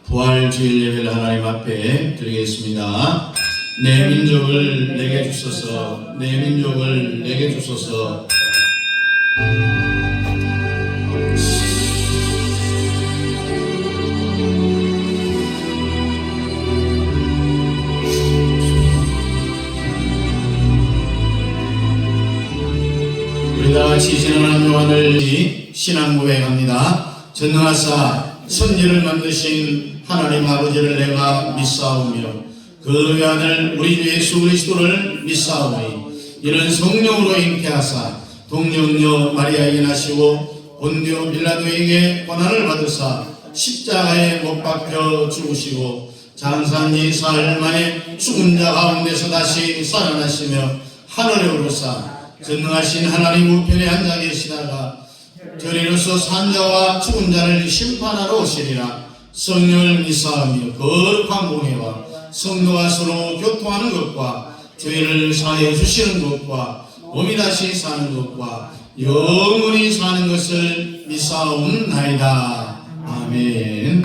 부활 주일 예배를 하나님 앞에 드리겠습니다. 내 민족을 내게 주소서, 내 민족을 내게 주소서. 우리 다 같이 지나가는 동안을 신앙 고백합니다. 전능하사 선지를 만드신 하나님 아버지를 내가 믿사오며 그 외아들 우리 주 예수 그리스도를 믿사오니 이는 성령으로 잉태하사 동정녀 마리아에게 나시고 본디오 빌라도에게 고난을 받으사 십자가에 못 박혀 죽으시고 장사한 사흘 만에 죽은 자 가운데서 다시 살아나시며 하늘에 오르사 전능하신 하나님 우편에 앉아 계시다가 저리로서 산자와 죽은 자를 심판하러 오시리라. 성령을 믿사오며 거룩한 공회와 성도가 서로 교통하는 것과 죄를 사해 주시는 것과 몸이 다시 사는 것과 영원히 사는 것을 믿사옵나이다. 아멘.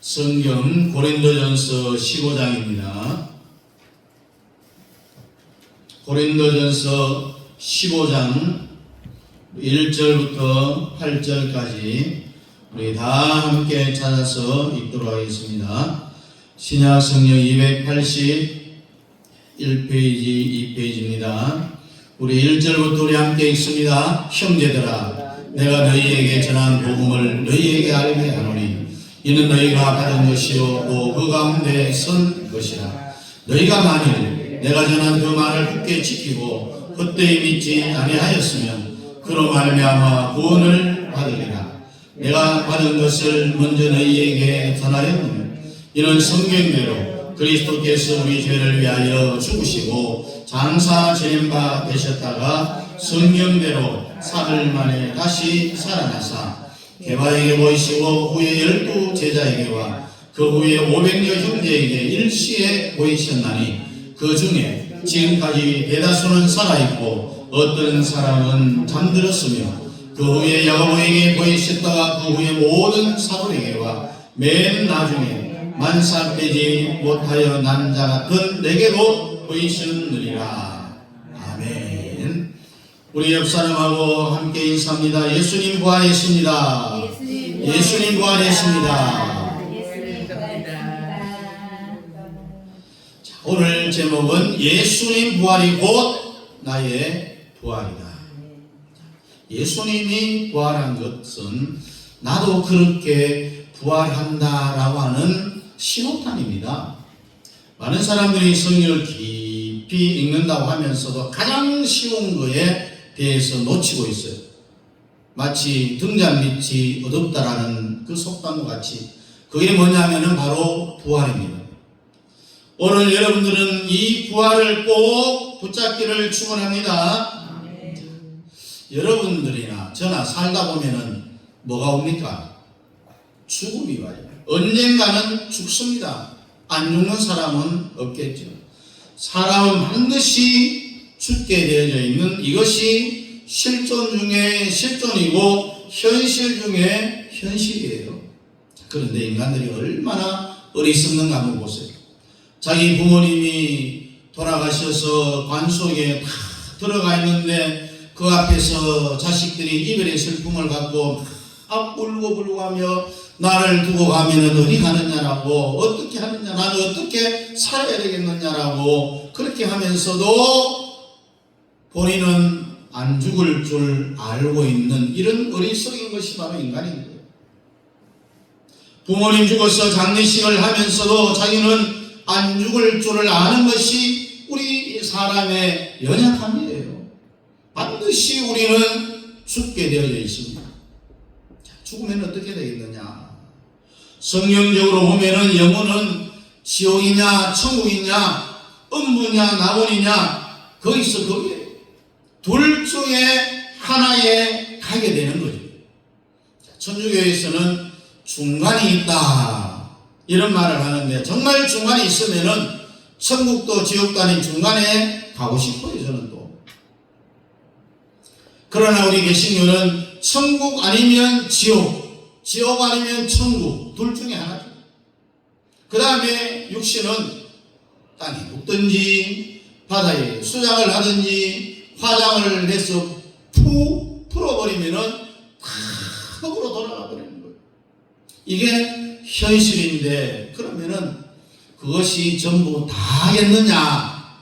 성경 고린도전서 15장입니다. 고린도전서 15장 1절부터 8절까지 우리 다 함께 찾아서 읽도록 하겠습니다. 신약 성경 281페이지 2페이지입니다. 우리 1절부터 우리 함께 읽습니다. 형제들아, 내가 너희에게 전한 복음을 너희에게 알게 하노니 이는 너희가 받은 것이요 또 그 가운데 선 것이라. 너희가 만일 내가 전한 그 말을 굳게 지키고 헛되이 믿지 아니하였으면 그로 말미암아 구원을 받으리라. 내가 받은 것을 먼저 너희에게 전하였느니 이는 성경대로 그리스도께서 우리 죄를 위하여 죽으시고 장사 지낸 바 되셨다가 성경대로 사흘 만에 다시 살아나사 게바에게 보이시고 후에 12 제자에게와 그 후에 500여 형제에게 일시에 보이셨나니 그 중에 지금까지 대다수는 살아있고 어떤 사람은 잠들었으며 그 후에 야고보에게 보이셨다가 그 후에 모든 사도에게와 맨 나중에 만사 빼지 못하여 난 자 같은 내게도 보이셨느니라. 아멘. 우리 옆 사람하고 함께 인사합니다. 예수님 부활했습니다. 예수님 부활했습니다. 자, 오늘 제목은 예수님 부활이 곧 나의 부활이다. 예수님이 부활한 것은 나도 그렇게 부활한다라고 하는 신호탄입니다. 많은 사람들이 성경을 깊이 읽는다고 하면서도 가장 쉬운 거에 대해서 놓치고 있어요. 마치 등잔빛이 어둡다라는 그 속담과 같이 그게 뭐냐면은 바로 부활입니다. 오늘 여러분들은 이 부활을 꼭 붙잡기를 축원합니다. 여러분들이나 저나 살다 보면은 뭐가 옵니까? 죽음이 와요. 언젠가는 죽습니다. 안 죽는 사람은 없겠죠. 사람은 반드시 죽게 되어져 있는 이것이 실존 중에 실존이고 현실 중에 현실이에요. 그런데 인간들이 얼마나 어리석는가 한번 보세요. 자기 부모님이 돌아가셔서 관 속에 다 들어가 있는데 그 앞에서 자식들이 이별의 슬픔을 갖고 막 울고 하며 나를 두고 가면 어디 가느냐라고 어떻게 하느냐 나는 어떻게 살아야 되겠느냐라고 그렇게 하면서도 본인은 안 죽을 줄 알고 있는 이런 어리석인 것이 바로 인간인 거예요. 부모님 죽어서 장례식을 하면서도 자기는 안 죽을 줄을 아는 것이 우리 사람의 연약함이에요. 반드시 우리는 죽게 되어져 있습니다. 죽으면 어떻게 되겠느냐? 성경적으로 보면은 영혼은 지옥이냐 천국이냐 음부냐 낙원이냐 거기서 거기에 둘 중에 하나에 가게 되는 거죠. 천주교에서는 중간이 있다 이런 말을 하는데 정말 중간이 있으면은 천국도 지옥도 아닌 중간에 가고 싶어요. 저는 또. 그러나 우리 개신교는 천국 아니면 지옥, 지옥 아니면 천국 둘 중에 하나죠. 그 다음에 육신은 땅에 묻든지 바다에 수장을 하든지 화장을 해서 풀어버리면은 다 흙으로 돌아가 버리는 거예요. 이게 현실인데 그러면은 그것이 전부 다겠느냐?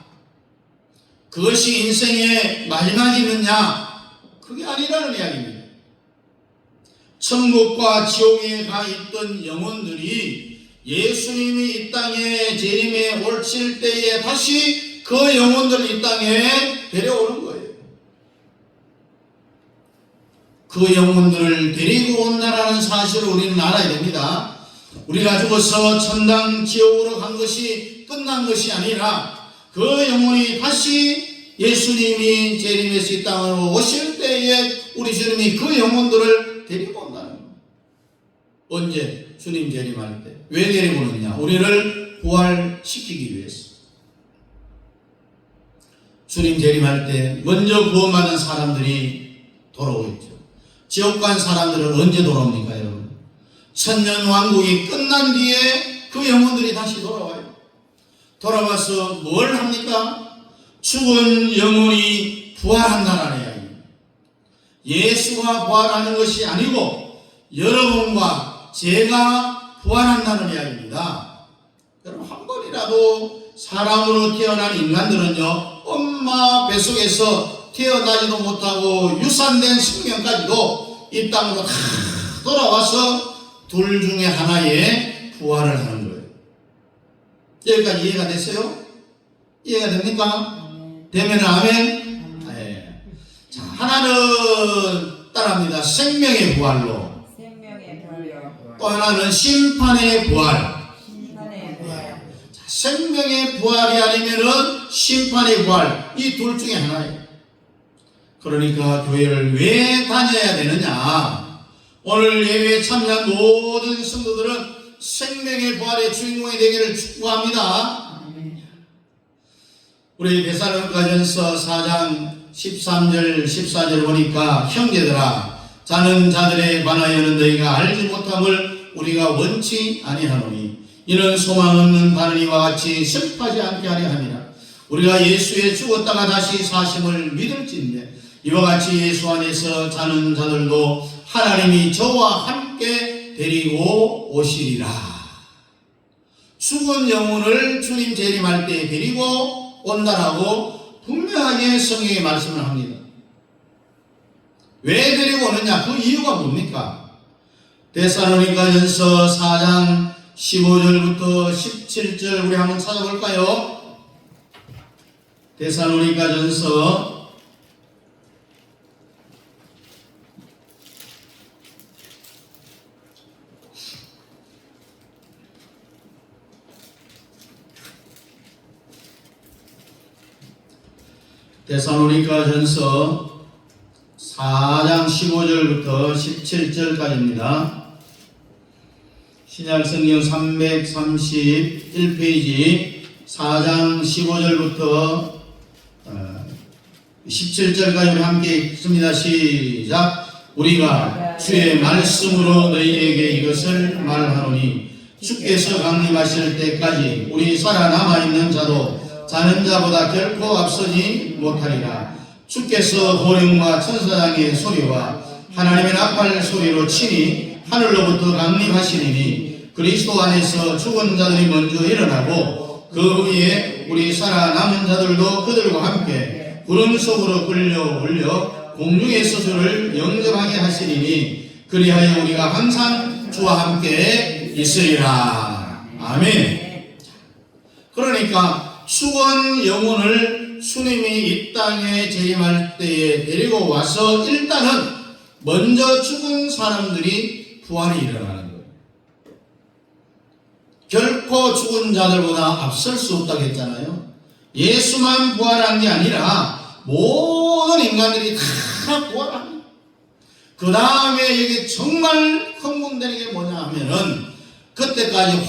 그것이 인생의 마지막이느냐? 그게 아니라는 이야기입니다. 천국과 지옥에 가 있던 영혼들이 예수님이 이 땅에 재림에 오실 때에 다시 그 영혼들을 이 땅에 데려오는 거예요. 그 영혼들을 데리고 온다라는 사실을 우리는 알아야 됩니다. 우리가 죽어서 천당 지옥으로 간 것이 끝난 것이 아니라 그 영혼이 다시 예수님이 재림해서 이 땅으로 오실 때에 우리 주님이 그 영혼들을 데리고 온다는 거예요. 언제? 주님 재림할 때. 왜 데리고 오느냐? 우리를 부활시키기 위해서. 주님 재림할 때 먼저 구원받은 사람들이 돌아오겠죠. 지옥 간 사람들은 언제 돌아옵니까 여러분? 천년왕국이 끝난 뒤에 그 영혼들이 다시 돌아와요. 돌아와서 뭘 합니까? 죽은 영혼이 부활한다는 이야기입니다. 예수가 부활하는 것이 아니고 여러분과 제가 부활한다는 이야기입니다. 여러분 한 번이라도 사람으로 태어난 인간들은요 엄마 뱃속에서 태어나지도 못하고 유산된 생명까지도 이 땅으로 다 돌아와서 둘 중에 하나에 부활을 하는 거예요. 여기까지 이해가 됐어요? 이해가 됩니까? 되면 아멘? 네. 자, 하나는 따라합니다. 생명의 부활로. 또 하나는 심판의 부활. 자, 생명의 부활이 아니면은 심판의 부활. 이 둘 중에 하나예요. 그러니까 교회를 왜 다녀야 되느냐? 오늘 예배에 참여한 모든 성도들은 생명의 부활의 주인공이 되기를 축복합니다. 우리 데살로니가전서 4장 13절 14절 보니까 형제들아 자는 자들에 관하여는 너희가 알지 못함을 우리가 원치 아니하노니 이는 소망 없는 바른 이와 같이 슬퍼하지 않게 하려 함이라. 우리가 예수에 죽었다가 다시 사심을 믿을진대 이와 같이 예수 안에서 자는 자들도 하나님이 저와 함께 데리고 오시리라. 죽은 영혼을 주님 재림할 때 데리고 온다라고 분명하게 성경에 말씀을 합니다. 왜 데리고 오느냐? 그 이유가 뭡니까? 데살로니가전서 4장 15절부터 17절 우리 한번 찾아볼까요? 데살로니가전서 4장 15절부터 17절까지입니다. 신약성경 331페이지 4장 15절부터 17절까지 우리 함께 읽습니다. 시작. 우리가 주의 말씀으로 너희에게 이것을 말하노니 주께서 강림하실 때까지 우리 살아남아있는 자도 자는 자보다 결코 앞서지 못하리라. 주께서 호령과 천사장의 소리와 하나님의 나팔 소리로 친히 하늘로부터 강림하시리니 그리스도 안에서 죽은 자들이 먼저 일어나고 그 후에 우리 살아남은 자들도 그들과 함께 구름 속으로 끌려 올려 공중에서 주를 영접하게 하시리니 그리하여 우리가 항상 주와 함께 있으리라. 아멘. 그러니까 죽은 영혼을 주님이 이 땅에 재림할 때에 데리고 와서 일단은 먼저 죽은 사람들이 부활이 일어나는 거예요. 결코 죽은 자들보다 앞설 수 없다고 했잖아요. 예수만 부활한 게 아니라 모든 인간들이 다 부활합니다. 그 다음에 이게 정말 흥분되는 게 뭐냐 하면은 그때까지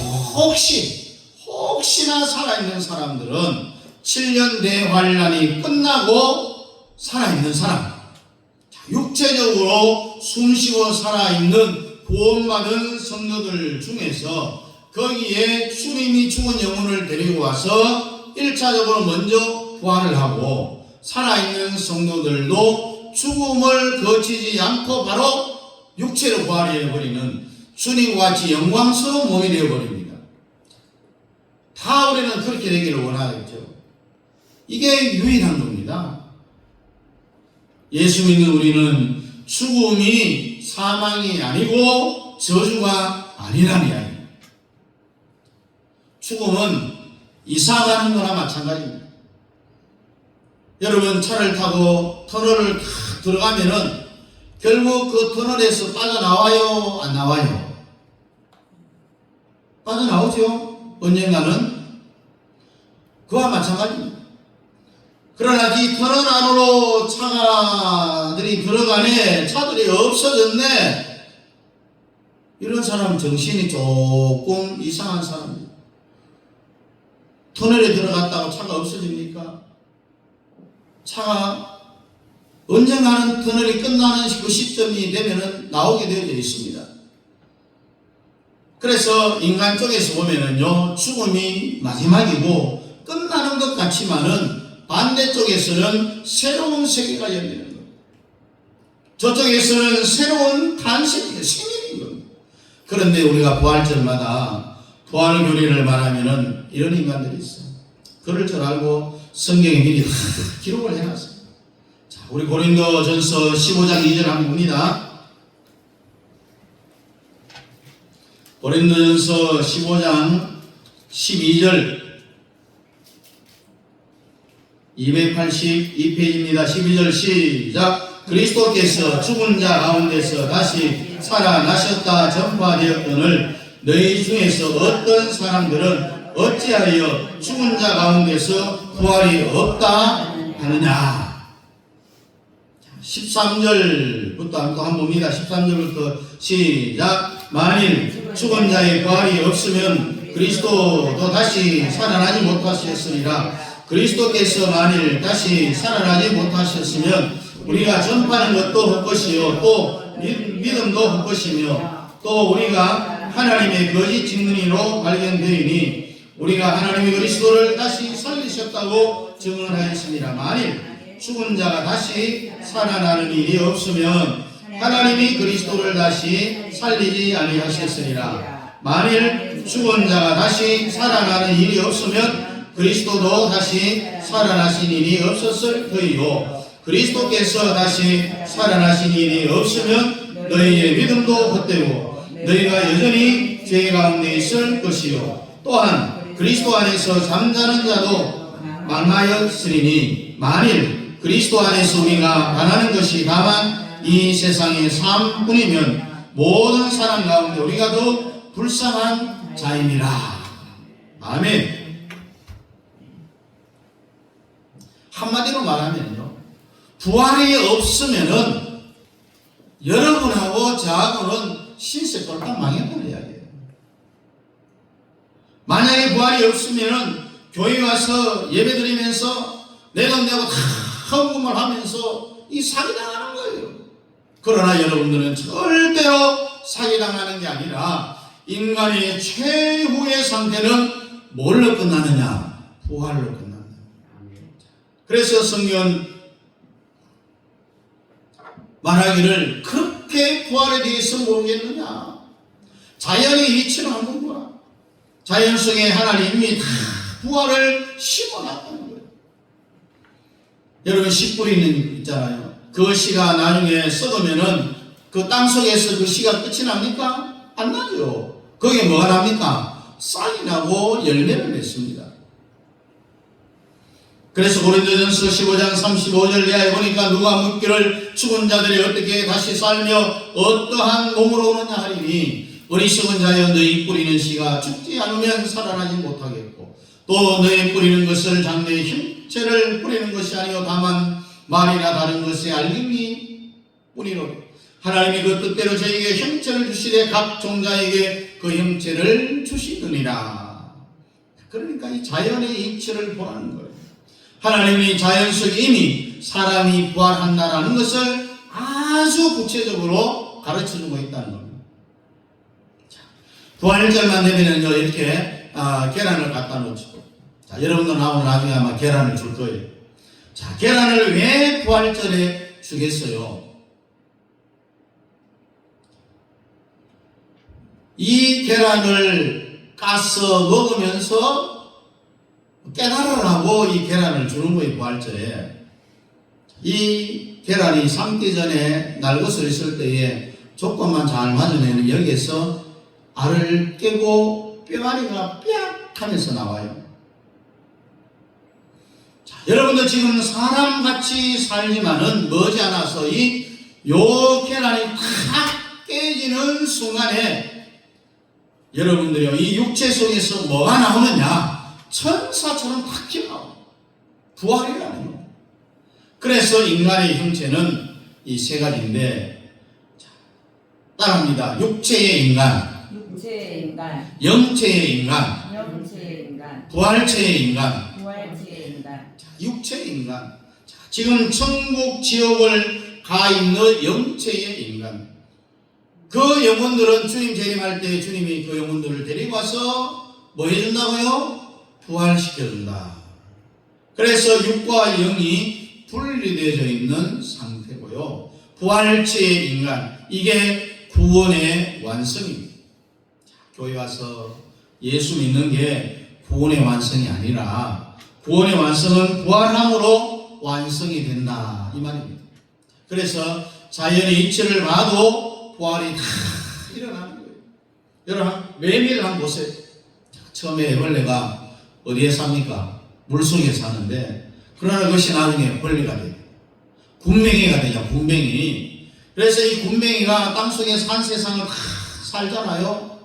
혹시나 살아있는 사람들은 7년 대환란이 끝나고 살아있는 사람, 육체적으로 숨쉬고 살아있는 구원받은 성도들 중에서 거기에 주님이 죽은 영혼을 데리고 와서 1차적으로 먼저 부활을 하고 살아있는 성도들도 죽음을 거치지 않고 바로 육체로 부활해버리는 주님과 같이 영광스러운 몸이 되어버립니다. 다 우리는 그렇게 되기를 원하겠죠. 이게 유일한 겁니다. 예수 믿는 우리는 죽음이 사망이 아니고 저주가 아니라는 이야기입니다. 죽음은 이사가는 거나 마찬가지입니다. 여러분 차를 타고 터널을 탁 들어가면은 결국 그 터널에서 빠져나와요? 안 나와요? 빠져나오죠? 언젠가는 그와 마찬가지입니다. 그러나 이 터널 안으로 차들이 들어가네, 차들이 없어졌네, 이런 사람은 정신이 조금 이상한 사람입니다. 터널에 들어갔다고 차가 없어집니까? 차가 언젠가는 터널이 끝나는 그 시점이 되면은 나오게 되어져 있습니다. 그래서 인간 쪽에서 보면은요, 죽음이 마지막이고 끝나는 것 같지만은 반대쪽에서는 새로운 세계가 열리는 겁니다. 저쪽에서는 새로운 탄생이 생기는 겁니다. 그런데 우리가 부활절마다 부활 교리를 말하면은 이런 인간들이 있어요. 그럴 줄 알고 성경에 미리 다 기록을 해놨어요. 자, 우리 고린도전서 15장 2절 한번 봅니다. 고린도전서 15장 12절 282페이지입니다. 12절 시작. 그리스도께서 죽은 자 가운데서 다시 살아나셨다 전파되었거늘 너희 중에서 어떤 사람들은 어찌하여 죽은 자 가운데서 부활이 없다 하느냐. 13절부터 한번 봅니다. 13절부터 시작. 만일 죽은 자의 부활이 없으면 그리스도도 다시 살아나지 못하셨으리라. 그리스도께서 만일 다시 살아나지 못하셨으면 우리가 전파하는 것도 헛것이요 또 믿음도 헛것이며 또 우리가 하나님의 거짓 증언이로 발견되리니 우리가 하나님의 그리스도를 다시 살리셨다고 증언하였습니다. 만일 죽은 자가 다시 살아나는 일이 없으면 하나님이 그리스도를 다시 살리지 아니하셨으리라. 만일 죽은 자가 다시 살아나는 일이 없으면 그리스도도 다시 살아나신 일이 없었을 터이요 그리스도께서 다시 살아나신 일이 없으면 너희의 믿음도 헛되고 너희가 여전히 죄 가운데 있을 것이요 또한 그리스도 안에서 잠자는 자도 망하였으리니 만일 그리스도 안에서 우리가 바라는 것이 다만 이 세상의 삶뿐이면 모든 사람 가운데 우리가 더 불쌍한 자입니다. 아멘. 한마디로 말하면요, 부활이 없으면은 여러분하고 저하고는 신세 똘딱 망했다는 이야기예요. 만약에 부활이 없으면은 교회 와서 예배 드리면서 내 돈 내고 다 헌금을 하면서 이 사기당하는 거예요. 그러나 여러분들은 절대로 사기당하는 게 아니라 인간의 최후의 상태는 뭘로 끝나느냐? 부활로 끝난다. 그래서 성경은 말하기를 그렇게 부활에 대해서 모르겠느냐? 자연의 이치를 한번 보라. 자연 속에 하나님이 다 부활을 심어놨다는 거예요. 여러분 씨 뿌리는 있잖아요. 그 씨가 나중에 썩으면은 그 땅 속에서 그 씨가 끝이 납니까? 안 나죠. 거기에 뭐가 납니까? 싹이 나고 열매를 맺습니다. 그래서 고린도전서 15장 35절 이하에 보니까 누가 묻기를 죽은 자들이 어떻게 다시 살며 어떠한 몸으로 오느냐 하리니 어리석은 자여 너희 뿌리는 씨가 죽지 않으면 살아나지 못하겠고 또 너희 뿌리는 것을 장래의 형체를 뿌리는 것이 아니요 다만 말이나 다른 것의 알림이 뿐이로 하나님이 그 뜻대로 저에게 형체를 주시되 각 종자에게 그 형체를 주시느니라. 그러니까 이 자연의 이치를 보라는 거예요. 하나님이 자연 속에 이미 사람이 부활한다라는 것을 아주 구체적으로 가르쳐주고 있다는 겁니다. 자, 부활절만 되면은요 이렇게 계란을 갖다 놓죠. 자, 여러분들 나중에 아마 계란을 줄 거예요. 자, 계란을 왜 부활절에 주겠어요? 이 계란을 까서 먹으면서 깨달으라고 이 계란을 주는 거예요. 부활절에 이 계란이 삶기 전에 날것을 있을 때에 조건만 잘 맞으면 여기에서 알을 깨고 뼈다리가 삐약 하면서 나와요. 자, 여러분들 지금 사람같이 살지만은 머지않아서 요 계란이 탁 깨지는 순간에 여러분들이요 이 육체 속에서 뭐가 나오느냐? 천사처럼 탁 튀어나와. 부활이라는 거예요. 그래서 인간의 형체는 이 세 가지인데, 따라합니다. 육체의 인간, 영체의 인간, 부활체의 인간. 육체의 인간. 지금 천국 지옥을 가 있는 영체의 인간. 그 영혼들은 주님 재림할 때 주님이 그 영혼들을 데리고 와서 뭐 해준다고요? 부활시켜준다. 그래서 육과 영이 분리되어져 있는 상태고요. 부활체의 인간, 이게 구원의 완성입니다. 교회 와서 예수 믿는 게 구원의 완성이 아니라 구원의 완성은 부활함으로 완성이 된다 이 말입니다. 그래서 자연의 이치를 봐도 부활이 다 일어나는 거예요. 여러분 매미를 한번 보세요. 처음에 애벌레가 어디에 삽니까? 물속에 사는데 그러나 그것이 나중에 벌레가 돼요. 군뱅이가 되죠. 군뱅이. 그래서 이 군뱅이가 땅속에서 한 세상을 다 살잖아요.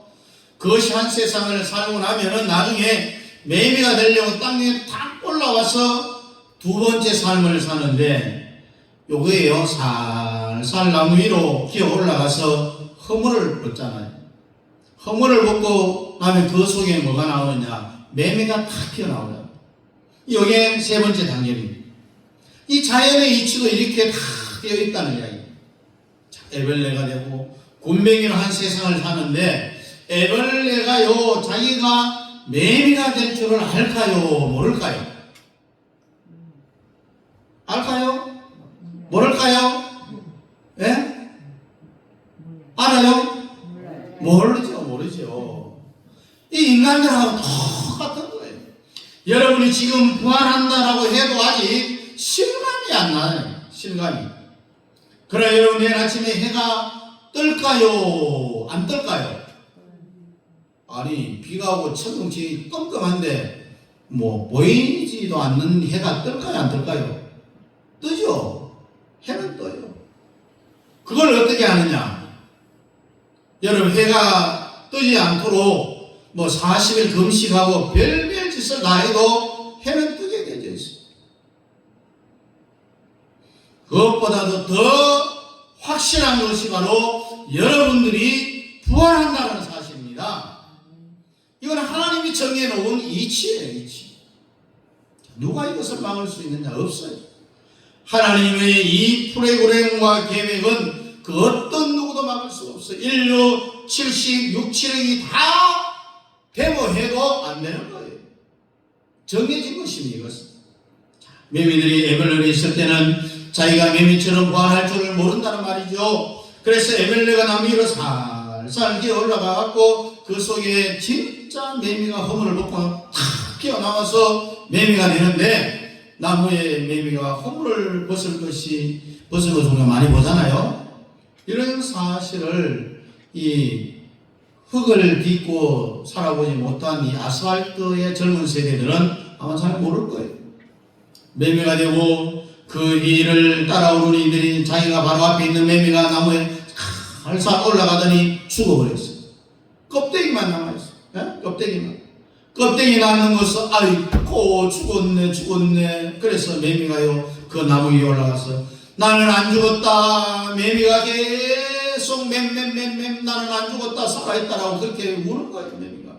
그것이 한 세상을 살고 나면은 나중에 매미가 되려고 땅에 딱 올라와서 두 번째 삶을 사는데 요거예요. 살살 나무 위로 기어 올라가서 허물을 벗잖아요. 허물을 벗고 나면 그 속에 뭐가 나오느냐? 매미가 탁 튀어나오잖아요. 이게 세 번째 단계입니다. 이 자연의 이치도 이렇게 다 되어 있다는 이야기입니다. 애벌레가 되고 굼벵이로 한 세상을 사는데 애벌레가요 자기가 매미가 될 줄을 알까요? 모를까요? 알까요? 모를까요? 예? 알아요? 모르죠. 이 인간들하고 똑같은 거예요. 여러분이 지금 부활한다라고 해도 아직 실감이 안 나요. 실감이. 그러나 여러분 내일 아침에 해가 뜰까요? 안 뜰까요? 아니 비가 오고 천둥치기 깜깜한데 뭐 보이지도 않는 해가 뜰까요? 안 뜰까요? 뜨죠. 해는 떠요. 그걸 어떻게 하느냐? 여러분 해가 뜨지 않도록 뭐 40일 금식하고 별별 짓을 다 해도 해는 뜨게 되어 있어요. 그것보다도 더 확실한 것이 바로 여러분들이 부활한다는 사실입니다. 이건 하나님이 정해놓은 이치예요. 이치. 누가 이것을 막을 수 있느냐? 없어요. 하나님의 이 프로그램과 계획은 그 어떤 누구도 막을 수 없어요. 인류 76, 7억이 다 되고 해도 안 되는 거예요. 정해진 것입니다. 이것은. 매미들이 애벌레에 있을 때는 자기가 매미처럼 부활할 줄을 모른다는 말이죠. 그래서 애벌레가 나무 위로 살살 기어 올라가갖고 그 속에 진짜 매미가 허물을 벗고 탁 튀어나와서 매미가 되는데 나무에 매미가 허물을 벗은 것을 우리가 많이 보잖아요. 이런 사실을 이 흙을 딛고 살아보지 못한 이 아스팔트의 젊은 세대들은 아마 잘 모를 거예요. 매미가 되고 그 일을 따라오는 이들이 자기가 바로 앞에 있는 매미가 나무에 살살 올라가더니 죽어버렸어요. 껍데기만 남아있어요. 네? 껍데기 남는 것은 아이고 죽었네. 그래서 매미가요 그 나무 위에 올라가서 나는 안 죽었다. 매미가 계속 맴 나는 안 죽었다 살아있다라고 그렇게 우는 거예요. 매미가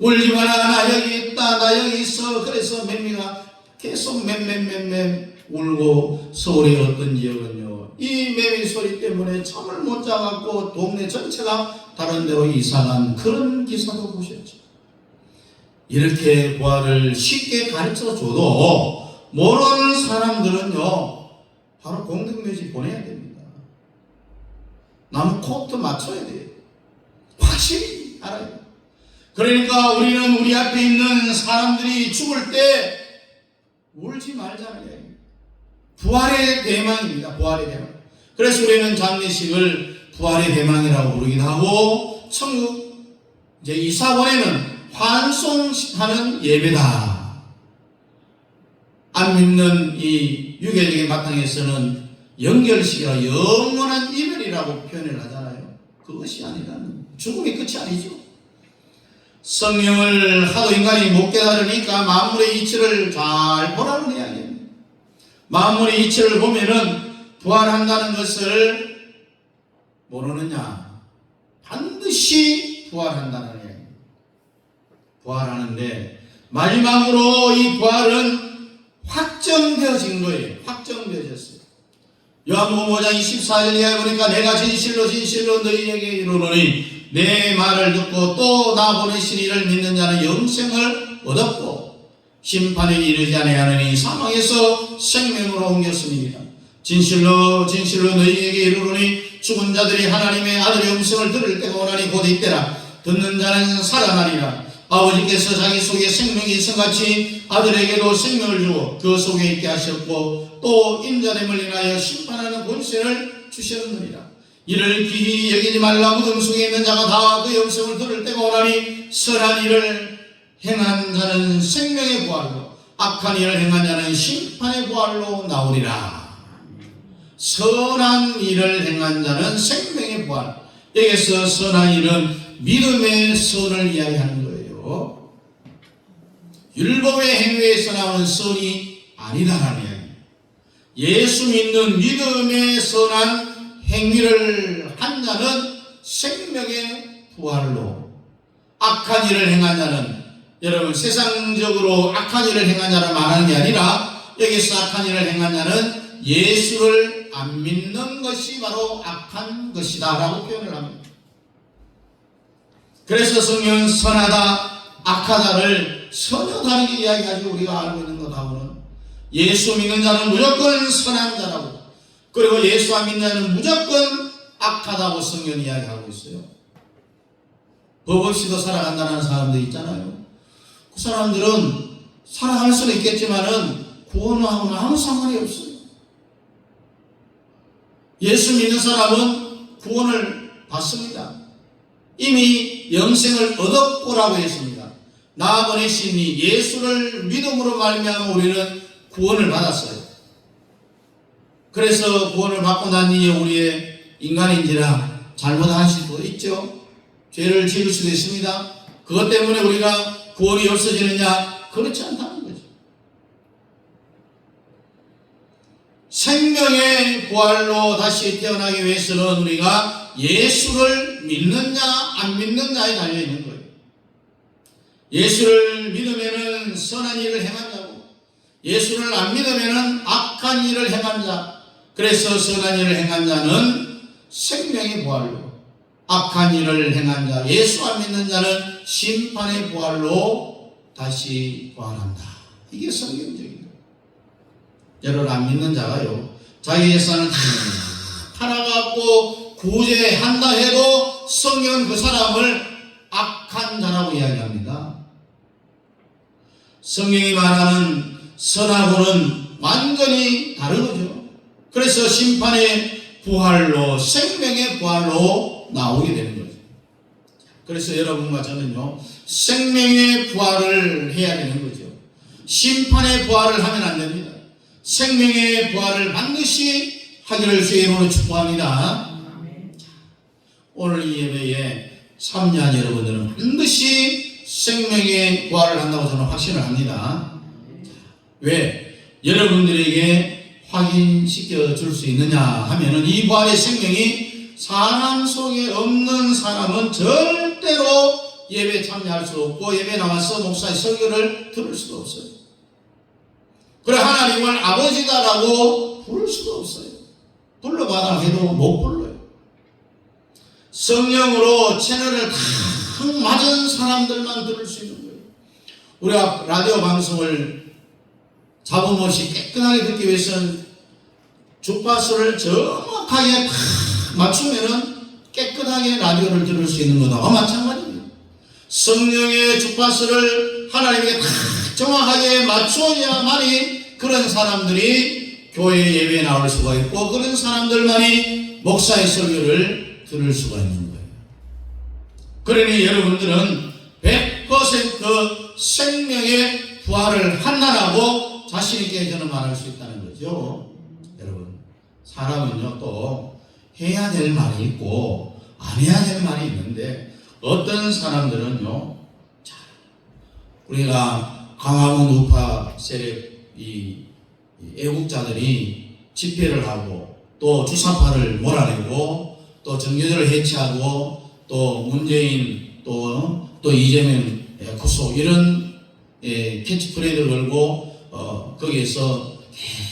울지 마라 나 여기 있다 나 여기 있어. 그래서 매미가 계속 맴 울고 서울의 어떤 지역은요 이 매미 소리 때문에 잠을 못 자갖고 동네 전체가 다른 데로 이사간 그런 기사도 보셨죠. 이렇게 부활을 쉽게 가르쳐줘도 모르는 사람들은요 바로 공동묘지 보내야 됩니다. 나무 코트 맞춰야 돼요. 확실히 알아야 돼요. 그러니까 우리는 우리 앞에 있는 사람들이 죽을 때 울지 말자는 부활의 대망입니다. 부활의 대망. 그래서 우리는 장례식을 부활의 대망이라고 부르기도 하고 천국 이제 이사원에는 환송하는 예배다. 안 믿는 이 유교적인 바탕에서는 연결식이라 영원한 이별이라고 표현을 하잖아요. 그것이 아니라는 죽음이 끝이 아니죠. 성령을 하도 인간이 못 깨달으니까 만물의 이치를 잘 보라는 이야기입니다. 만물의 이치를 보면은 부활한다는 것을 모르느냐? 반드시 부활한다는 이야기입니다. 부활하는데 마지막으로 이 부활은 확정되어진 거예요. 확정되어졌어요. 요한복음 5장 24절 이하에 보니까 내가 진실로 너희에게 이르노니 내 말을 듣고 또 나 보내신 이를 믿는 자는 영생을 얻었고 심판에 이르지 아니하느니 사망에서 생명으로 옮겼습니다. 진실로 너희에게 이르노니 죽은 자들이 하나님의 아들의 음성을 들을 때가 오나니 곧 이때라. 듣는 자는 살아나리라. 아버지께서 자기 속에 생명이 있음같이 아들에게도 생명을 주고 그 속에 있게 하셨고 또 인자됨을 인하여 심판하는 권세를 주셨느니라. 이를 기히 여기지 말라. 무덤 속에 있는 자가 다 그 음성을 들을 때가 오나니 선한 일을 행한 자는 생명의 부활로 악한 일을 행한 자는 심판의 부활로 나오리라. 선한 일을 행한 자는 생명의 부활. 여기서 선한 일은 믿음의 선을 이야기하는 거예요. 율법의 행위에서 나오는 선이 아니다라는 이야기입니다. 예수 믿는 믿음의 선한 행위를 한 자는 생명의 부활로, 악한 일을 행한 자는, 여러분 세상적으로 악한 일을 행한 자를 말하는 게 아니라 여기서 악한 일을 행한 자는 예수를 안 믿는 것이 바로 악한 것이다 라고 표현을 합니다. 그래서 성경은 선하다, 악하다를 전혀 다르게 이야기하지고 우리가 알고 있는 것하고는 예수 믿는 자는 무조건 선한 자라고, 그리고 예수 안 믿는 자는 무조건 악하다고 성경은 이야기하고 있어요. 법 없이도 살아간다는 사람들 있잖아요. 그 사람들은 살아갈 수는 있겠지만은 구원하고는 아무 상관이 없어요. 예수 믿는 사람은 구원을 받습니다. 이미 영생을 얻었고라고 했습니다. 나 보내신 이 예수를 믿음으로 말미암아 우리는 구원을 받았어요. 그래서 구원을 받고 난 이후에 우리의 인간인지라 잘못할 수도 있죠. 죄를 지을 수도 있습니다. 그것 때문에 우리가 구원이 없어지느냐? 그렇지 않다는 거죠. 생명의 부활로 다시 태어나기 위해서는 우리가 예수를 믿느냐 안 믿느냐에 달려있는 거예요. 예수를 믿으면 선한 일을 행한 자고, 예수를 안 믿으면 악한 일을 행한 자. 그래서 선한 일을 행한 자는 생명의 부활로, 악한 일을 행한 자, 예수 안 믿는 자는 심판의 부활로 다시 부활한다. 이게 성경적인 거예요. 여러분 안 믿는 자가요, 자기 재산을 다 팔아갖고 구제한다 해도 성경은 그 사람을 악한 자라고 이야기합니다. 성경이 말하는 선하고는 완전히 다르거죠. 그래서 심판의 부활로, 생명의 부활로 나오게 되는 거죠. 그래서 여러분과 저는요, 생명의 부활을 해야 되는 거죠. 심판의 부활을 하면 안 됩니다. 생명의 부활을 반드시 하기를 주의 이름으로 축복합니다. 오늘 이 예배에 참여한 여러분들은 반드시 생명의 부활을 한다고 저는 확신을 합니다. 왜? 여러분들에게 확인시켜 줄 수 있느냐 하면은, 이 부활의 생명이 사람 속에 없는 사람은 절대로 예배에 참여할 수 없고 예배에 나와서 목사의 설교를 들을 수도 없어요. 그래 하나님을 아버지다라고 부를 수도 없어요. 불러봐라 해도 못 불러요. 성령으로 채널을 탁 맞은 사람들만 들을 수 있는 거예요. 우리가 라디오 방송을 잡음 없이 깨끗하게 듣기 위해서는 주파수를 정확하게 탁 맞추면은 깨끗하게 라디오를 들을 수 있는 것과 마찬가지입니다. 성령의 주파수를 하나님께 탁 정확하게 맞춰야만이 그런 사람들이 교회 예배에 나올 수가 있고, 그런 사람들만이 목사의 설교를 들을 수가 있는 거예요. 그러니 여러분들은 100% 생명의 부활을 한다라고 자신있게 저는 말할 수 있다는 거죠. 여러분, 사람은요 또 해야 될 말이 있고 안 해야 될 말이 있는데, 어떤 사람들은요, 자, 우리가 강화문 우파 세력 이 애국자들이 집회를 하고 또 주사파를 몰아내고 또 정교조를 해체하고 또 문재인 또 이재명 구속 이런 캐치프레이드를 걸고 거기에서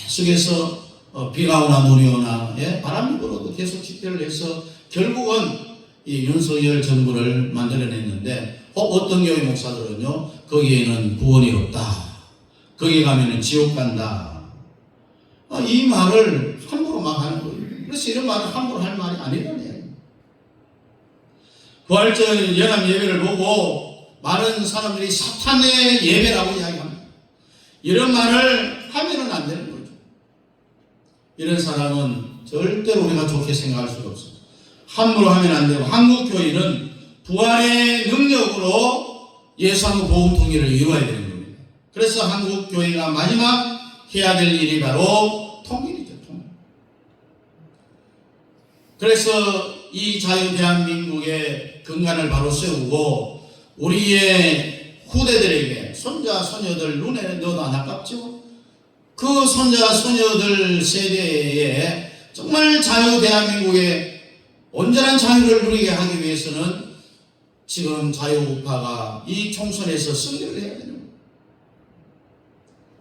계속해서 비가 오나 눈이 오나 바람이 불어도 계속 집회를 해서 결국은 이 윤석열 정부를 만들어냈는데, 어떤 교회 목사들은요, 거기에는 구원이 없다, 거기 가면은 지옥 간다, 이 말을 함부로 막 하는 거예요. 그래서 이런 말을 함부로 할 말이 아니라는 이야기예요. 부활절 연합 예배를 보고 많은 사람들이 사탄의 예배라고 이야기합니다. 이런 말을 하면은 안 되는 거죠. 이런 사람은 절대로 우리가 좋게 생각할 수가 없어요. 함부로 하면 안 되고, 한국 교회는 부활의 능력으로 예수하고 복음 통일을 이루어야 되는 겁니다. 그래서 한국 교회가 마지막 해야 될 일이 바로 통일이죠. 통일. 그래서 이 자유 대한민국의 근간을 바로 세우고 우리의 후대들에게, 손자 손녀들 눈에 넣어도 안 아깝죠? 그 손자 손녀들 세대에 정말 자유 대한민국의 온전한 자유를 누리게 하기 위해서는 지금 자유우파가 이 총선에서 승리를 해야 되는 거예요.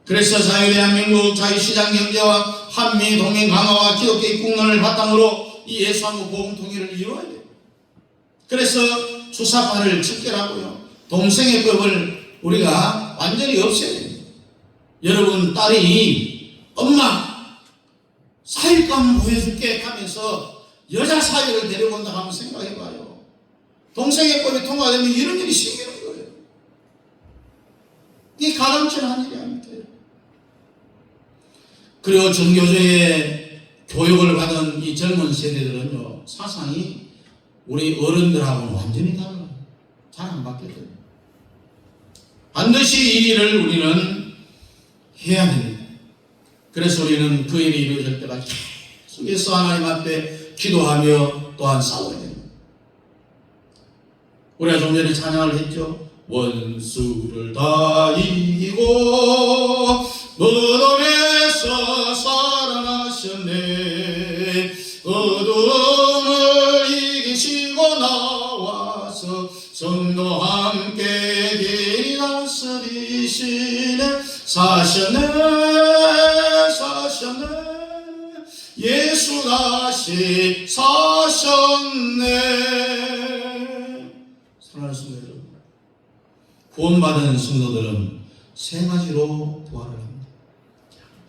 그래서 자유대한민국 자유시장 경제와 한미 동맹 강화와 기독교 국론을 바탕으로 이 예수한국 복음 통일을 이루어야 돼요. 그래서 주사파를 척결하고요, 동성애법을 우리가 완전히 없애야 됩니다. 여러분 딸이 엄마 사육감 한번 보여줄게 하면서 여자 사유를 데려온다 한번 생각해봐요. 동성애법이 통과되면 이런 일이 생기는 거예요. 이게 가감천한 일이 아닙니다. 그리고 전교조의 교육을 받은 이 젊은 세대들은요, 사상이 우리 어른들하고는 완전히 달라요. 잘 안 바뀌어요. 반드시 이 일을 우리는 해야 됩니다. 그래서 우리는 그 일이 이루어질 때까지 계속해서 하나님 앞에 기도하며 또한 싸워야 됩니다. 우리가 좀 전에 찬양을 했죠. 원수를 다 이기고 무덤에서 살아나셨네. 어둠을 이기시고 나와서 성도 함께 길이 다스리시네. 사셨네 사셨네 예수 다시 사셨네. 사랑하는 성도 여러분, 구원받은 성도들은 세 가지로 부활을 합니다.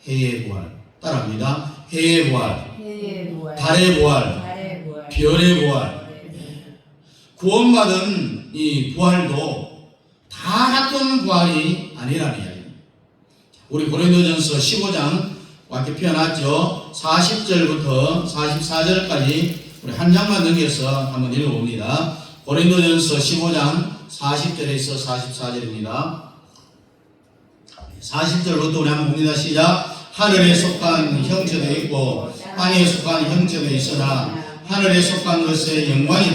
해의 부활, 따라합니다. 해의 부활, 달의 부활, 별의 부활. 구원받은 이 부활도 다 같은 부활이 아니라는 이야기입니다. 우리 고린도전서 15장 이렇게 펴놨죠. 40절부터 44절까지 우리 한 장만 넘겨서 한번 읽어봅니다. 고린도전서 15장 40절에서 44절입니다. 40절부터 우리 한번 봅니다. 시작. 하늘에 속한 형체도 있고 땅에 속한 형체도 있으나 하늘에 속한 것의 영광이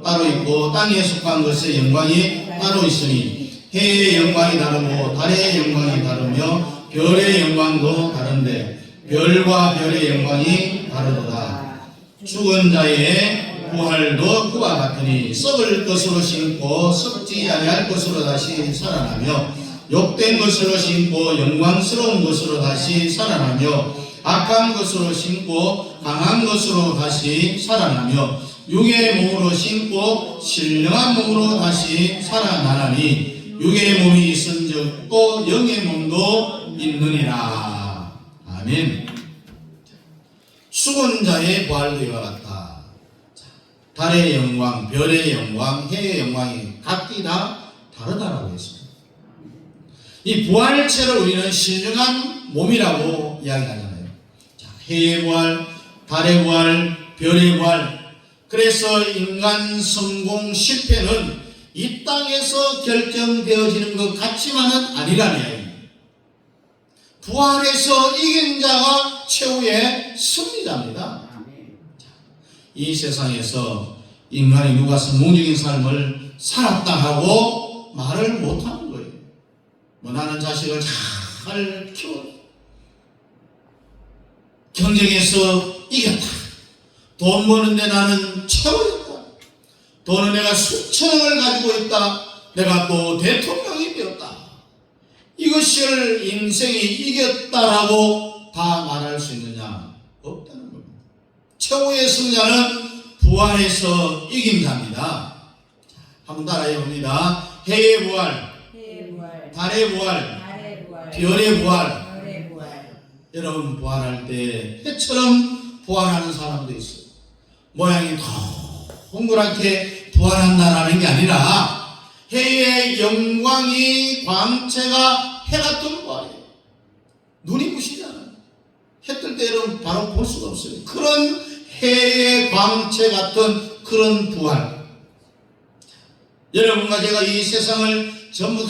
따로 있고 땅에 속한 것의 영광이 따로 있으니 해의 영광이 다르고 달의 영광이 다르며 별의 영광도 다른데 별과 별의 영광이 다르도다. 죽은 자의 부활도 그와 같으니 썩을 것으로 심고 썩지 아니할 것으로 다시 살아나며 욕된 것으로 심고 영광스러운 것으로 다시 살아나며 악한 것으로 심고 강한 것으로 다시 살아나며 육의 몸으로 심고 신령한 몸으로 다시 살아나나니 육의 몸이 있은즉 또 영의 몸도 있느니라. 아멘. 죽은 자의 부활도 이와 같다. 달의 영광, 별의 영광, 해의 영광이 각기 다 다르다라고 했습니다. 이 부활체를 우리는 신령한 몸이라고 이야기하잖아요. 자, 해의 부활, 달의 부활, 별의 부활. 그래서 인간 성공 실패는 이 땅에서 결정되어지는 것 같지만은 아니라는 이야기입니다. 부활에서 이긴 자가 최후의 승리자입니다. 이 세상에서 인간이 누가 성공적인 삶을 살았다 하고 말을 못하는 거예요. 나는 자식을 잘 키워 경쟁에서 이겼다. 돈 버는데 나는 최고였다. 돈은 내가 수천억을 가지고 있다. 내가 또 대통령이 되었다. 이것을 인생이 이겼다라고 다 말할 수 있느냐? 없다는 겁니다. 최고의 승자는 부활에서 이긴 자입니다. 한번 따라해 봅니다. 해의 부활, 달의 부활, 별의 부활. 여러분 부활할 때 해처럼 부활하는 사람도 있어요. 모양이 동그랗게 부활한다라는 게 아니라 해의 영광이 광채가 해 같은 부활이에요. 눈이 부시잖아요. 해 뜰 때 여러분 바로 볼 수가 없어요. 그런 해의 광채 같은 그런 부활. 여러분과 제가 이 세상을 전부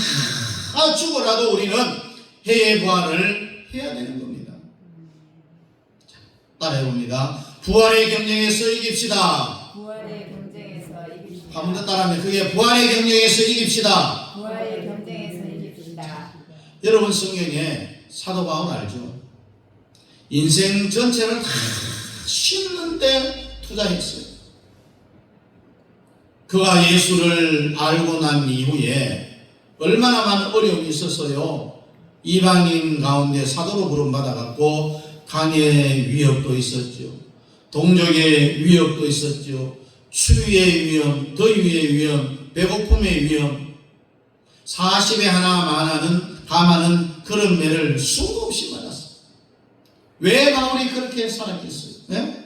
다 죽어라도 우리는 해의 부활을 해야 되는 겁니다. 따라해봅니다. 부활의 경쟁에서 이깁시다. 부활의 경쟁에서 이깁시다. 한 번 더 따라합니다. 그게 부활의 경쟁에서 이깁시다. 부활의 경쟁에서 이깁시다. 여러분 성경에 사도 바울 알죠? 인생 전체를 다 심는데 투자했어요. 그가 예수를 알고 난 이후에 얼마나 많은 어려움이 있었어요. 이방인 가운데 사도로 부름받아갖고 강의 위협도 있었죠. 동족의 위협도 있었죠. 추위의 위험, 더위의 위험, 배고픔의 위험, 40에 하나 가마는 그런 매를 수도 없이 맞았어요. 왜 바울이 그렇게 살았겠어요? 네?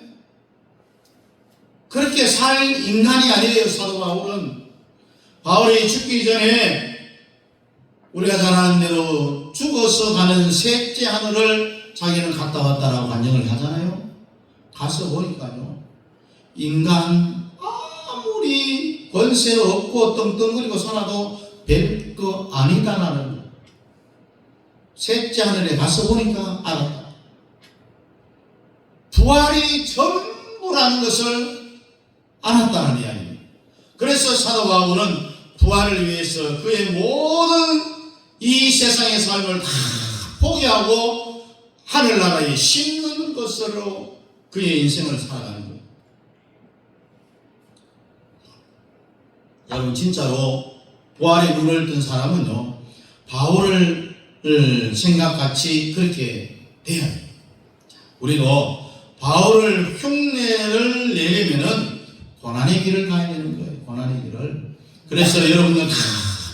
그렇게 살 인간이 아니에요. 사도 바울은. 바울이 죽기 전에 우리가 잘 아는 대로 죽어서 가는 셋째 하늘을 자기는 갔다 왔다라고 간증을 하잖아요. 가서 보니까요, 인간 아무리 권세 없고 떵떵거리고 살아도 별거 아니다라는 거. 셋째 하늘에 가서 보니까 알았다. 부활이 전부라는 것을 알았다는 이야기입니다. 그래서 사도 바울은 부활을 위해서 그의 모든 이 세상의 삶을 다 포기하고 하늘나라에 심는 것으로 그의 인생을 살아가는 거예요. 여러분, 진짜로 부활의 눈을 뜬 사람은요, 바울을 생각같이 그렇게 돼야 돼요. 우리도 바울을 흉내를 내려면은 고난의 길을 가야 되는 거예요. 고난의 길을. 그래서 여러분들 다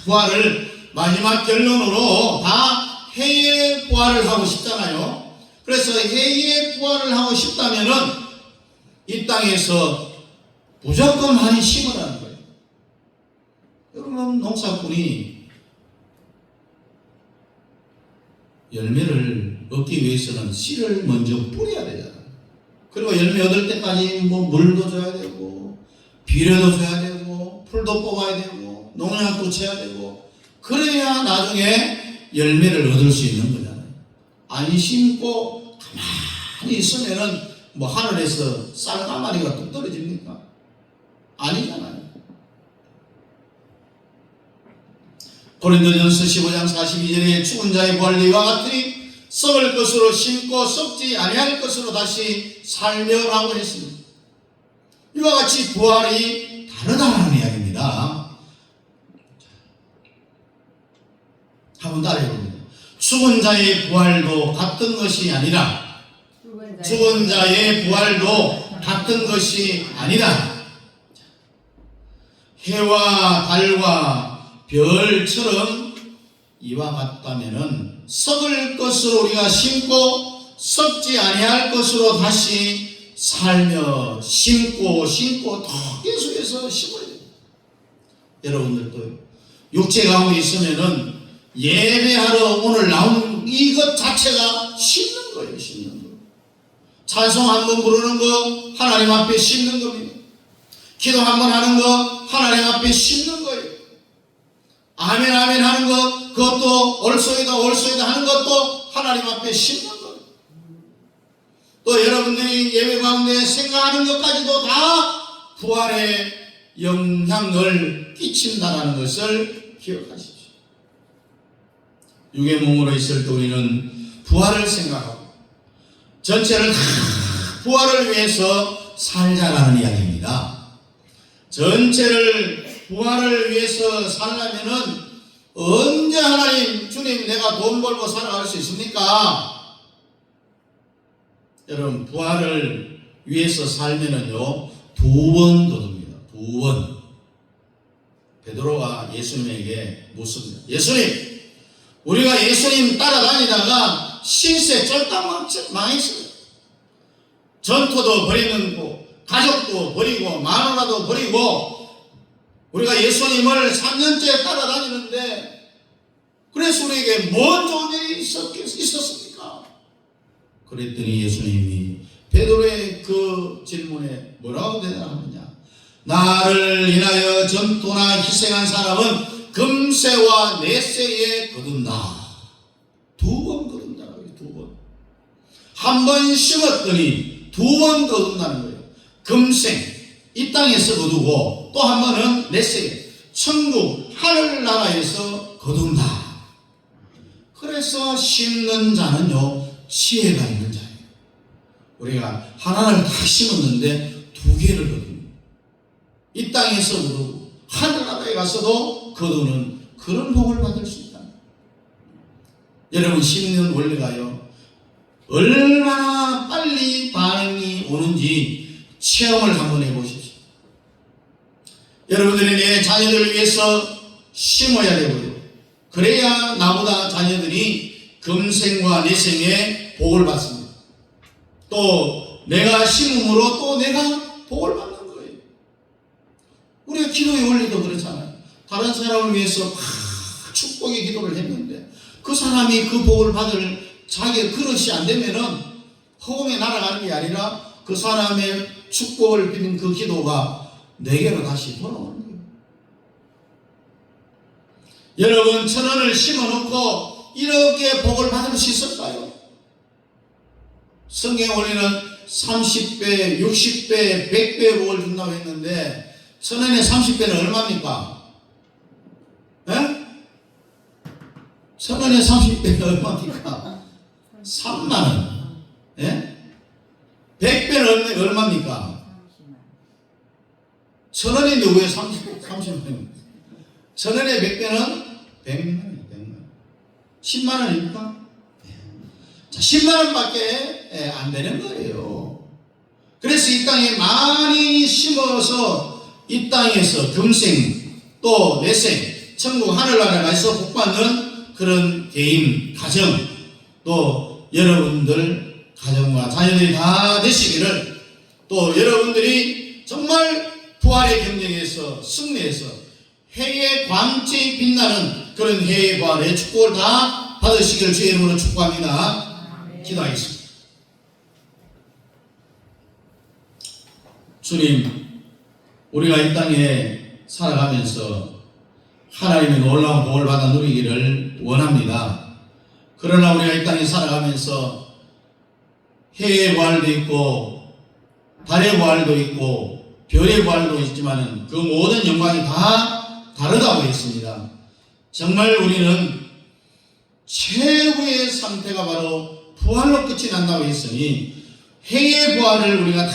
부활을 마지막 결론으로 다 해의 부활을 하고 싶잖아요. 그래서 해의 부활을 하고 싶다면은 이 땅에서 무조건 많이 심으라는 거예요. 여러분, 농사꾼이 열매를 얻기 위해서는 씨를 먼저 뿌려야 되잖아요. 그리고 열매 얻을 때까지 물도 줘야 되고, 비료도 줘야 되고, 풀도 뽑아야 되고, 농약도 쳐야 되고, 그래야 나중에 열매를 얻을 수 있는 거잖아요. 안 심고 가만히 있으면은 하늘에서 쌀가마리가 뚝 떨어집니까? 아니잖아요. 고린도전서 15장 42절에 죽은 자의 부활리와 같으니 썩을 것으로 심고 썩지 아니할 것으로 다시 살며라고 했습니다. 이와 같이 부활이 다르다는 이야기입니다. 한번 따라해봅니다. 죽은 자의 부활도 같은 것이 아니라, 죽은 자의 부활도 같은 것이 아니라, 해와 달과 별처럼 이와 같다면은 썩을 것으로 우리가 심고 썩지 아니할 것으로 다시 살며 심고 더 계속해서 심어야 됩니다. 여러분들도 육체 가운데 있으면은 예배하러 오늘 나온 이것 자체가 심는 거예요. 심는 거. 찬송 한번 부르는 거 하나님 앞에 심는 겁니다. 기도 한번 하는 거 하나님 앞에 심는 거예요. 아멘 아멘 하는 것, 그것도 올소이다 하는 것도 하나님 앞에 심는 거예요. 또 여러분들이 예배 가운데 생각하는 것까지도 다 부활의 영향을 끼친다는 것을 기억하십시오. 육의 몸으로 있을 때 우리는 부활을 생각하고 전체를 다 부활을 위해서 살자라는 이야기입니다. 전체를 부활을 위해서 살려면은 언제 하나님, 주님 내가 돈 벌고 살아갈 수 있습니까? 여러분, 부활을 위해서 살면은요 2번 거둡니다. 2번. 베드로가 예수님에게 묻습니다. 예수님, 우리가 예수님 따라다니다가 신세 쫄딱 망했어요. 전토도 버리는 거, 가족도 버리고 마누라도 버리고 우리가 예수님을 3년째 따라다니는데 그래서 우리에게 뭔 좋은 일이 있었습니까? 그랬더니 예수님이 베드로의 그 질문에 뭐라고 대답하느냐? 나를 인하여 전토나 희생한 사람은 금세와 내세에 거둔다. 2번 거둔다라고요. 2번. 한 번 심었더니 2번 거둔다는 거예요. 금생 이 땅에서 거두고 또 한 번은 내세에 천국 하늘나라에서 거둔다. 그래서 심는 자는요 지혜가 있는 자예요. 우리가 하나를 다 심었는데 2개를 거둡니다. 이 땅에서 거두고 하늘나라에 가서도 거두는 그런 복을 받을 수 있다. 여러분, 심는 원리가요, 얼마나 빨리 반응이 오는지 체험을 한번 해보십시오. 여러분들이 내 자녀들을 위해서 심어야 되고요, 그래야 나보다 자녀들이 금생과 내생에 복을 받습니다. 또 내가 심음으로 또 내가 복을 받는 거예요. 우리가 기도의 원리도 그렇잖아요. 다른 사람을 위해서 막 축복의 기도를 했는데 그 사람이 그 복을 받을 자기의 그릇이 안 되면은 허공에 날아가는 게 아니라 그 사람의 축복을 빌린 그 기도가 내게로 다시 돌아오는 거예요. 여러분, 1,000원을 심어놓고 이렇게 복을 받을 수 있을까요? 성경에 원리는 30배, 60배, 100배 복을 준다고 했는데 1,000원에 30배는 얼마입니까? 예? 1,000원에 30배는 얼마입니까? 3만원. 예? 100배는 얼마입니까? 1,000원인데 왜 30만원? 1,000원에 100배는 100만원. 10만원입니까? 자, 10만원밖에 안 되는 거예요. 그래서 이 땅에 많이 심어서 이 땅에서 금생 또 내생 천국 하늘나라에 가서 복받는 그런 개인, 가정, 또 여러분들 가정과 자녀들이 다 되시기를, 또 여러분들이 정말 부활의 경쟁에서 승리해서 해의 광채에 빛나는 그런 해의 부활의 축복을 다 받으시기를 주의 이름으로 축복합니다. 기도하겠습니다. 주님, 우리가 이 땅에 살아가면서 하나님의 놀라운 복을 받아 누리기를 원합니다. 그러나 우리가 이 땅에 살아가면서 해의 부활도 있고 달의 부활도 있고 별의 부활도 있지만 그 모든 영광이 다 다르다고 했습니다. 정말 우리는 최후의 상태가 바로 부활로 끝이 난다고 했으니 해의 부활을 우리가 다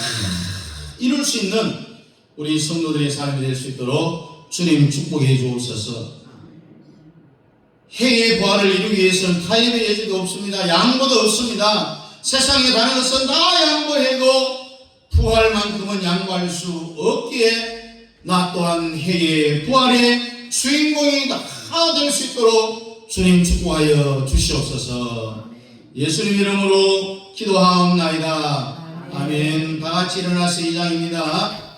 이룰 수 있는 우리 성도들의 삶이 될 수 있도록 주님 축복해 주옵소서. 해의 부활을 이루기 위해서는 타협의 여지도 없습니다. 양보도 없습니다. 세상에 다른 것은 다 양보해도 부활만큼은 양보할 수 없기에 나 또한 해의 부활의 주인공이 다 될 수 있도록 주님 축복하여 주시옵소서. 예수님 이름으로 기도하옵나이다. 아멘. 다 같이 일어나서 2장입니다.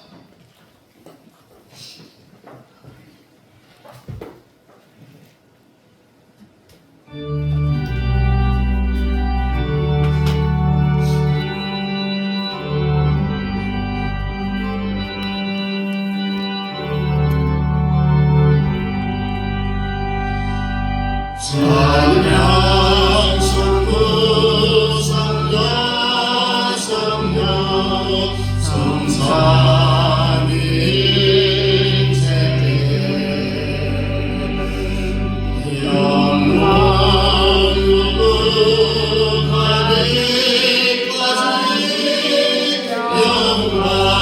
찬양 성부 성자 성령 성삼일체대 영원 누구까지 영광이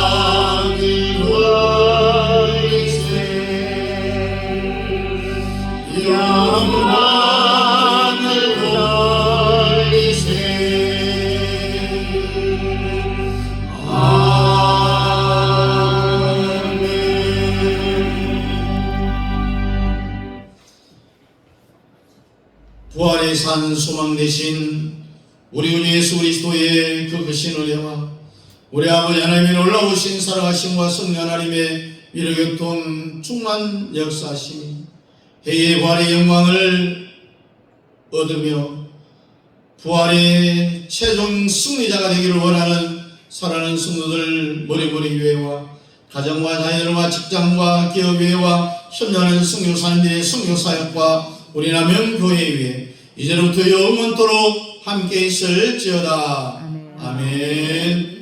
돌리세 영광 부활의 산 소망 되신 우리 주 예수 그리스도의 그 크신 은혜와 우리 아버지 하나님의 놀라우신 살아가심과 성령 하나님의 위로교통 충만 역사하심이 해의 부활의 영광을 얻으며 부활의 최종 승리자가 되기를 원하는 사랑하는 성도들 머리머리 교회와 가정과 자녀들과 직장과 기업회와 협력하는 선교사님들의 선교사역과 우리 남영교회 위에 이제부터 영원토록 함께 있을지어다. 아멘.